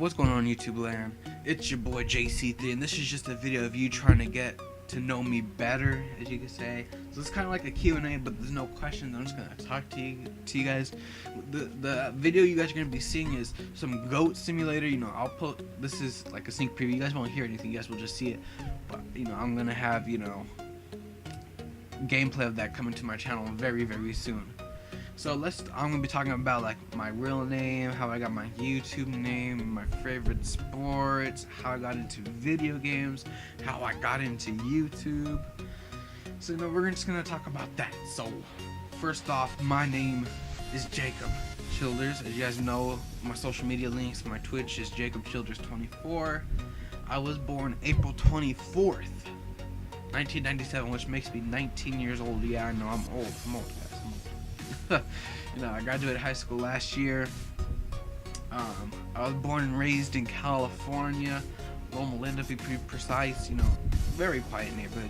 what's going on YouTube land? It's your boy JC3, and this is just a video of you trying to get to know me better, as you could say. So it's kind of like a Q&A, but there's no questions. I'm just gonna talk to you guys. The video you guys are gonna be seeing is some goat simulator. You know, I'll put, this is like a sneak preview. You guys won't hear anything. You guys will just see it. But you know, I'm gonna have gameplay of that coming to my channel very soon. So I'm gonna be talking about like my real name, how I got my YouTube name, my favorite sports, how I got into video games, how I got into YouTube. So we're just gonna talk about that. So first off, my name is Jacob Childers. As you guys know, my social media links, my Twitch is Jacob Childers 24. I was born April 24th, 1997, which makes me 19 years old. Yeah, I know, I'm old, guys. I graduated high school last year. I was born and raised in California, Loma Linda to be pretty precise. Very quiet neighborhood.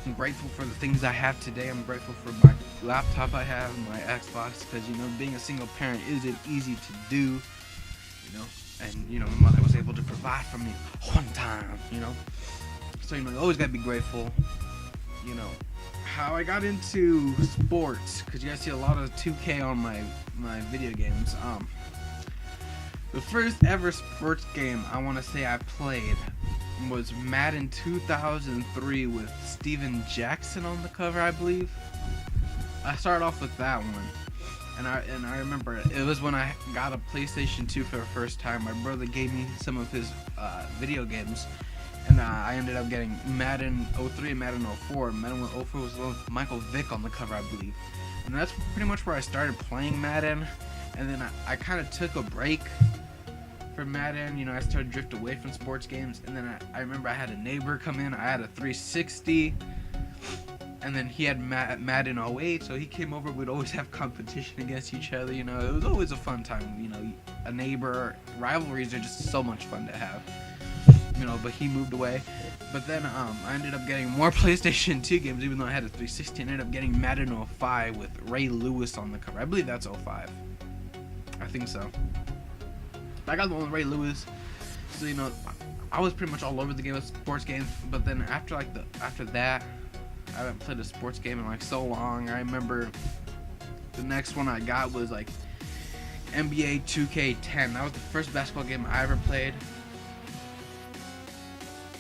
I'm grateful for the things I have today. I'm grateful for my laptop I have, my Xbox, because being a single parent isn't easy to do. And my mother was able to provide for me one time. So you always gotta be grateful. How I got into sports, because you guys see a lot of 2K on my video games. The first ever sports game I want to say I played was Madden 2003 with Steven Jackson on the cover, I believe. I started off with that one, and I remember it was when I got a PlayStation 2 for the first time. My brother gave me some of his video games. And I ended up getting Madden 03 and Madden 04. Madden 04 was with Michael Vick on the cover, I believe. And that's pretty much where I started playing Madden. And then I kind of took a break from Madden. I started to drift away from sports games. And then I remember I had a neighbor come in. I had a 360. And then he had Madden 08. So he came over. We'd always have competition against each other. It was always a fun time. A neighbor. Rivalries are just so much fun to have. But he moved away. But then I ended up getting more PlayStation 2 games, even though I had a 360. I ended up getting Madden 05 with Ray Lewis on the cover. I believe that's 05. I think so. I got the one with Ray Lewis. So I was pretty much all over the game of sports games. But then after that, I haven't played a sports game in like so long. I remember the next one I got was like NBA 2K10. That was the first basketball game I ever played.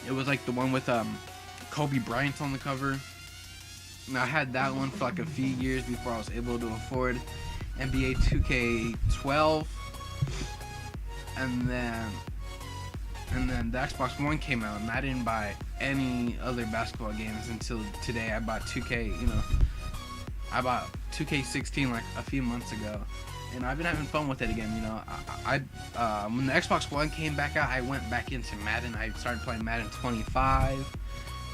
It was like the one with Kobe Bryant on the cover. And I had that one for like a few years before I was able to afford NBA 2K12. And then the Xbox One came out, and I didn't buy any other basketball games until today. I bought 2K, I bought 2K16 like a few months ago. And I've been having fun with it again. When the Xbox One came back out, I went back into Madden. I started playing Madden 25,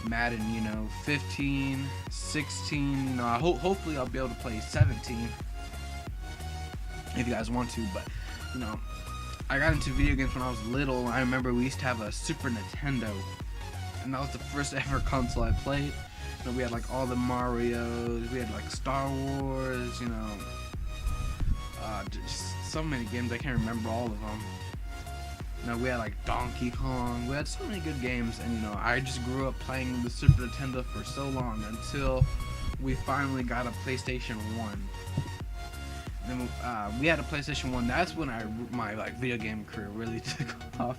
Madden, 15, 16. Hopefully I'll be able to play 17 if you guys want to. But I got into video games when I was little. I remember we used to have a Super Nintendo, and that was the first ever console I played. We had like all the Marios. We had like Star Wars. Just so many games, I can't remember all of them. We had like Donkey Kong. We had so many good games, and I just grew up playing the Super Nintendo for so long until we finally got a PlayStation 1. And then we had a PlayStation 1. That's when my like video game career really took off.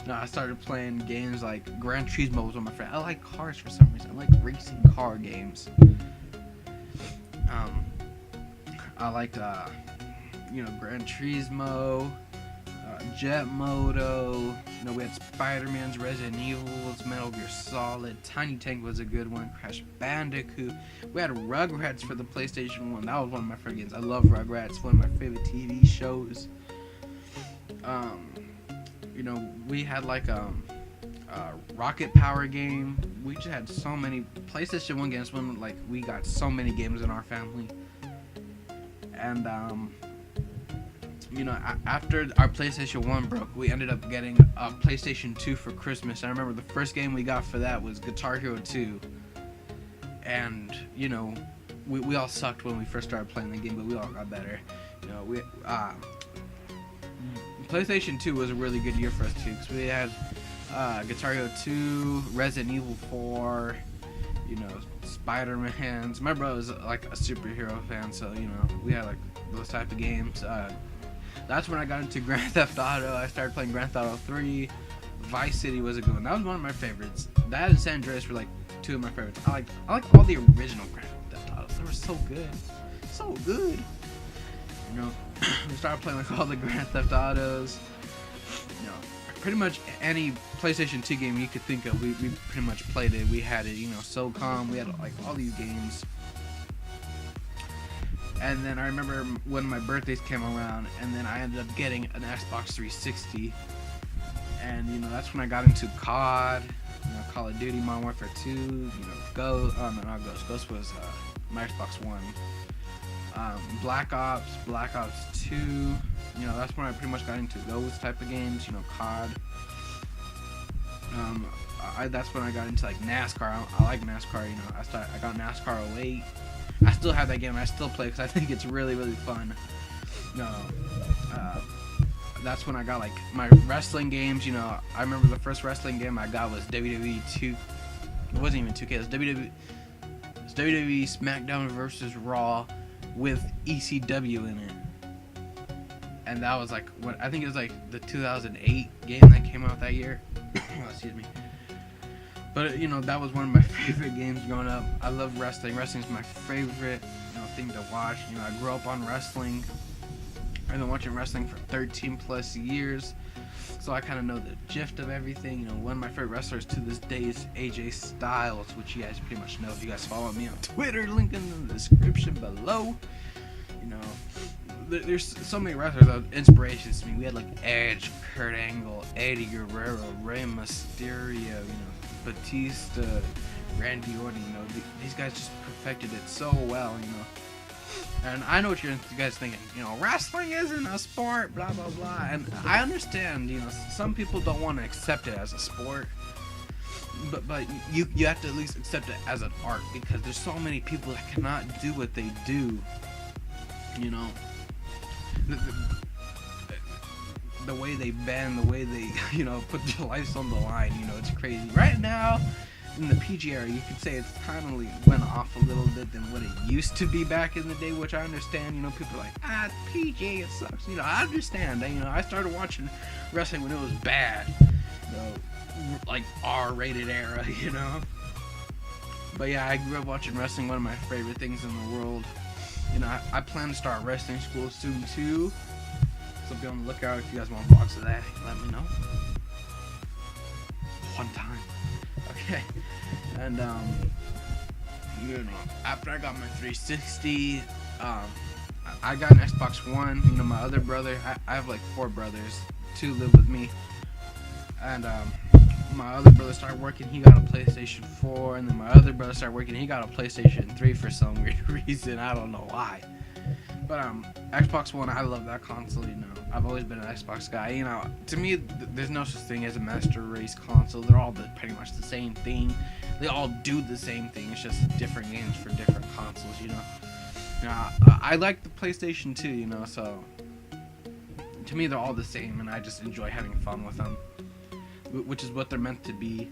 I started playing games like Gran Turismo was one of my friends. I like cars for some reason. I like racing car games. I liked Gran Turismo, Jet Moto. We had Spider-Man's, Resident Evil's, Metal Gear Solid. Tiny Tank was a good one. Crash Bandicoot. We had Rugrats for the PlayStation 1. That was one of my favorite games. I love Rugrats. One of my favorite TV shows. We had like a Rocket Power game. We just had so many PlayStation 1 games. When like we got so many games in our family. And after our PlayStation 1 broke, we ended up getting a PlayStation 2 for Christmas. I remember the first game we got for that was Guitar Hero 2. And, we all sucked when we first started playing the game, but we all got better. PlayStation 2 was a really good year for us too, because we had Guitar Hero 2, Resident Evil 4, you know, Spider-Man's. My bro was like a superhero fan, so you know, we had like those type of games. That's when I got into Grand Theft Auto. I started playing Grand Theft Auto 3. Vice City was a good one. That was one of my favorites. That and San Andreas were like two of my favorites. I like all the original Grand Theft Autos. They were so good, so good. You know, we started playing like all the Grand Theft Autos. You know, pretty much any PlayStation 2 game you could think of, we pretty much played it. We had it, you know, SOCOM. We had like all these games. And then I remember when my birthdays came around, and then I ended up getting an Xbox 360. And you know, that's when I got into COD, you know, Call of Duty, Modern Warfare 2, you know, Ghost. Oh no, not Ghost. Ghost was my Xbox One. Black Ops 2. You know, that's when I pretty much got into those type of games. You know, COD. That's when I got into like NASCAR. I like NASCAR. You know, I got NASCAR 08. I still have that game. I still play because I think it's really, really fun. No, that's when I got like my wrestling games. You know, I remember the first wrestling game I got was WWE 2. It wasn't even 2K. It was WWE SmackDown versus Raw with ECW in it. And that was like what I think it was like the 2008 game that came out that year. Oh, excuse me. But you know, that was one of my favorite games growing up. I love wrestling. Wrestling's my favorite, you know, thing to watch. You know, I grew up on wrestling. I've been watching wrestling for 13 plus years, so I kind of know the gist of everything. You know, one of my favorite wrestlers to this day is AJ Styles, which you guys pretty much know if you guys follow me on Twitter. Link in the description below. You know, there's so many wrestlers that are inspirations to me. We had like Edge, Kurt Angle, Eddie Guerrero, Rey Mysterio, you know, Batista, Randy Orton. You know, these guys just perfected it so well. You know. And I know what you guys thinking, you know, wrestling isn't a sport, blah, blah, blah. And I understand, you know, some people don't want to accept it as a sport. But you have to at least accept it as an art, because there's so many people that cannot do what they do, you know. The way they bend, the way they, you know, put their lives on the line, you know, it's crazy. Right now, in the PG era, you could say it's kind of went off a little bit than what it used to be back in the day, which I understand. You know, people are like, PG, it sucks. You know, I understand. You know, I started watching wrestling when it was bad, you know, like R-rated era, you know. But yeah, I grew up watching wrestling, one of my favorite things in the world. You know, I plan to start wrestling school soon too, so be on the lookout. If you guys want vlogs of that, let me know. One time. Okay, and you know, after I got my 360, I got an Xbox One. You know, my other brother, I have like 4 brothers, 2 live with me, and my other brother started working, he got a PlayStation 4, and then my other brother started working, he got a PlayStation 3 for some weird reason, I don't know why. But Xbox One, I love that console. You know, I've always been an Xbox guy. You know, to me, there's no such thing as a master race console. They're all pretty much the same thing. They all do the same thing. It's just different games for different consoles. You know, I like the PlayStation 2. You know, so to me, they're all the same, and I just enjoy having fun with them, which is what they're meant to be.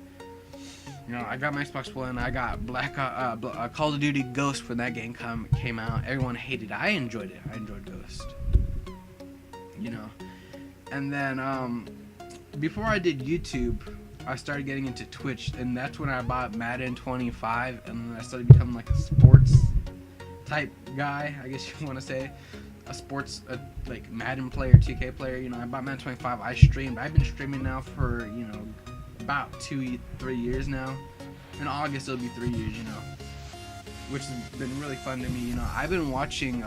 You know, I got my Xbox One. I got Call of Duty Ghost when that game came out. Everyone hated it. I enjoyed it. I enjoyed Ghost. You know, and then before I did YouTube, I started getting into Twitch, and that's when I bought Madden 25, and then I started becoming like a sports type guy, I guess you want to say, a sports like Madden player, 2K player. You know, I bought Madden 25. I streamed. I've been streaming now for, you know, about 2-3 years now. In August it'll be 3 years, you know, which has been really fun to me. You know, I've been watching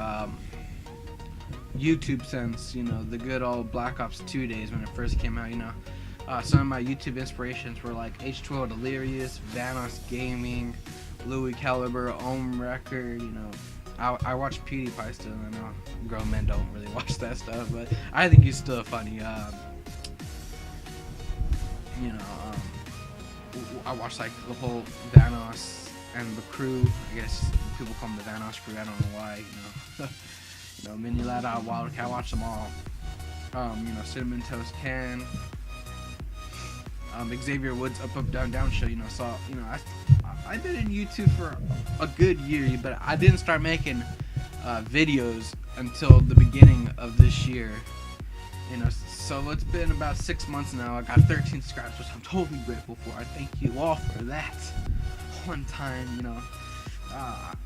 YouTube since, you know, the good old Black Ops 2 days when it first came out. You know, some of my YouTube inspirations were like H2O Delirious, Vanos Gaming, Louis Caliber, Ohm Record. You know, I watch PewDiePie still. I know grown men don't really watch that stuff, but I think he's still funny. You know, I watched like the whole Vanos and the crew. I guess people call them the Vanos crew. I don't know why. You know, you know, Mini Lad, Wildcat. I watched them all. Cinnamon Toast Can, Xavier Woods Up Up Down Down Show. So I did in YouTube for a good year, but I didn't start making videos until the beginning of this year. So it's been about 6 months now. I got 13 subscribers, which I'm totally grateful for. I thank you all for that. One time,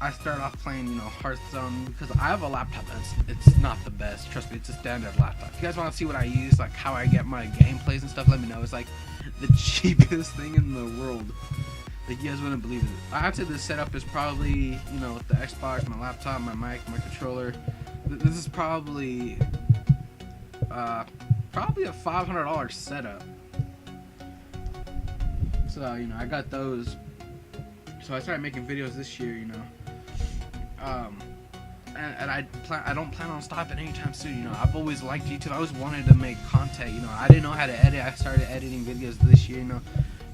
I started off playing, Hearthstone, because I have a laptop it's not the best. Trust me, it's a standard laptop. If you guys want to see what I use, like how I get my gameplays and stuff, let me know. It's like the cheapest thing in the world. Like, you guys wouldn't believe it. I'd say this setup is probably, with the Xbox, my laptop, my mic, my controller. This is probably a $500 setup. So, I got those. So I started making videos this year, and I don't plan on stopping anytime soon. I've always liked YouTube. I always wanted to make content. I didn't know how to edit. I started editing videos this year.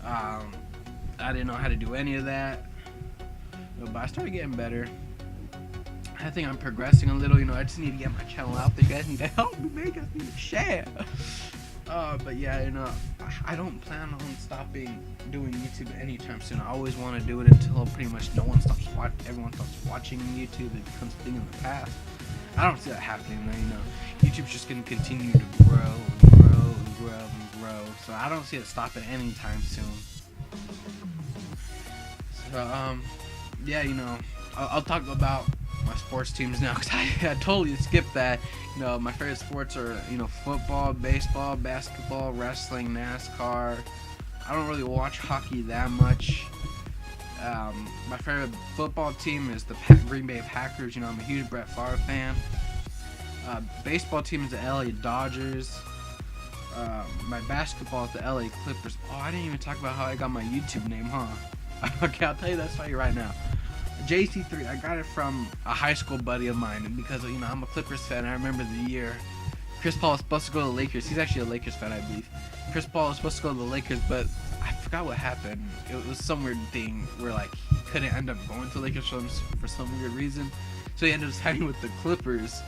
I didn't know how to do any of that, but I started getting better. I think I'm progressing a little. I just need to get my channel out there. You guys need to help me, man. You guys need to share. But yeah, I don't plan on stopping doing YouTube anytime soon. I always want to do it until pretty much everyone stops watching YouTube. It becomes a thing in the past. I don't see that happening though. YouTube's just gonna continue to grow and grow and grow and grow. So I don't see it stopping anytime soon. So yeah, I'll talk about my sports teams now, because I totally skipped that. My favorite sports are football, baseball, basketball, wrestling, NASCAR. I don't really watch hockey that much. My favorite football team is the Green Bay Packers. I'm a huge Brett Favre fan. Baseball team is the LA Dodgers. My basketball is the LA Clippers. Oh, I didn't even talk about how I got my YouTube name, huh? Okay, I'll tell you that story right now. JC3, I got it from a high school buddy of mine, because I'm a Clippers fan. I remember the year Chris Paul was supposed to go to the Lakers. He's actually a Lakers fan, I believe. Chris Paul was supposed to go to the Lakers, but I forgot what happened. It was some weird thing where he couldn't end up going to the Lakers for some weird reason. So he ended up signing with the Clippers.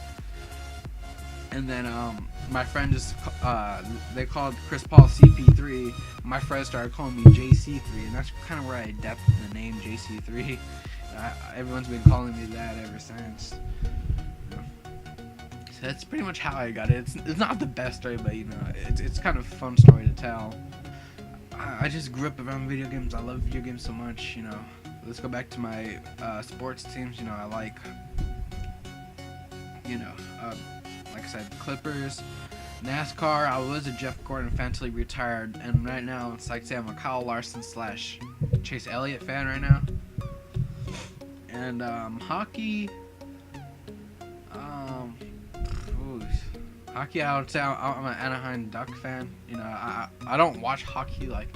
And then my friend they called Chris Paul CP3. My friend started calling me JC3, and that's kind of where I adapted the name JC3. Everyone's been calling me that ever since. So that's pretty much how I got it. It's not the best story, but it's kind of a fun story to tell. I just grew up around video games. I love video games so much. Let's go back to my sports teams. I like like I said, Clippers, NASCAR. I was a Jeff Gordon fan until he retired, and right now it's like say I'm a Kyle Larson / Chase Elliott fan right now. And hockey, hockey, I would say I'm an Anaheim Duck fan. I don't watch hockey like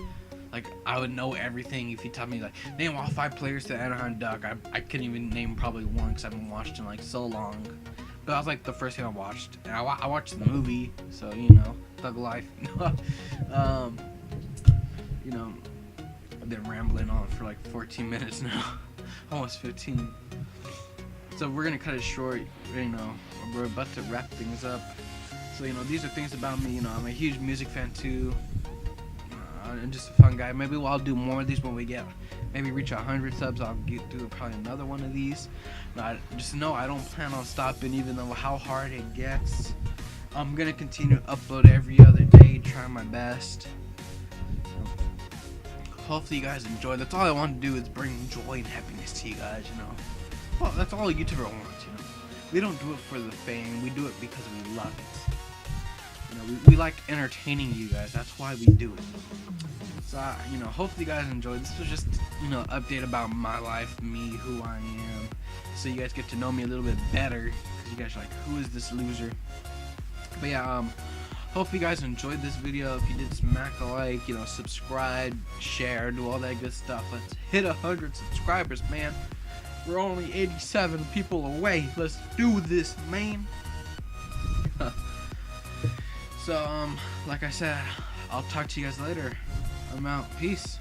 I would know everything if you tell me name all 5 players to Anaheim Duck. I couldn't even name probably one, because I haven't watched in so long. But that was the first thing I watched, and I watched the movie, so Thug Life. I've been rambling on for 14 minutes now. Almost 15. So we're gonna cut it short. We're about to wrap things up. So these are things about me. I'm a huge music fan too. I'm just a fun guy. Maybe I'll do more of these when we reach 100 subs. I'll do probably another one of these. Just know I don't plan on stopping, even though how hard it gets. I'm gonna continue to upload every other day, trying my best. Hopefully you guys enjoy. That's all I want to do, is bring joy and happiness to you guys. Well, that's all a YouTuber wants. We don't do it for the fame. We do it because we love it. We like entertaining you guys. That's why we do it. So hopefully you guys enjoyed. This was just update about my life, me, who I am, so you guys get to know me a little bit better, because you guys are like, who is this loser? But yeah, hope you guys enjoyed this video. If you did, smack a like, subscribe, share, do all that good stuff. Let's hit 100 subscribers, man. We're only 87 people away. Let's do this, man. So like I said, I'll talk to you guys later. I'm out. Peace.